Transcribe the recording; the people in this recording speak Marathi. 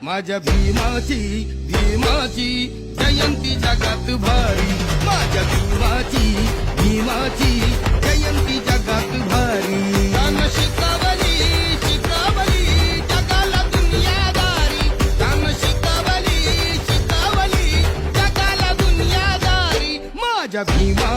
माझ्या भीमाची भीमाची जयंती जगात भारी, माझ्या भीमाची जयंती जगात भारी. रान शिकवली शिकवली जगाला दुनियादारी, रान शिकवली शिकवली जगाला दुनियादारी. माझ्या भीमा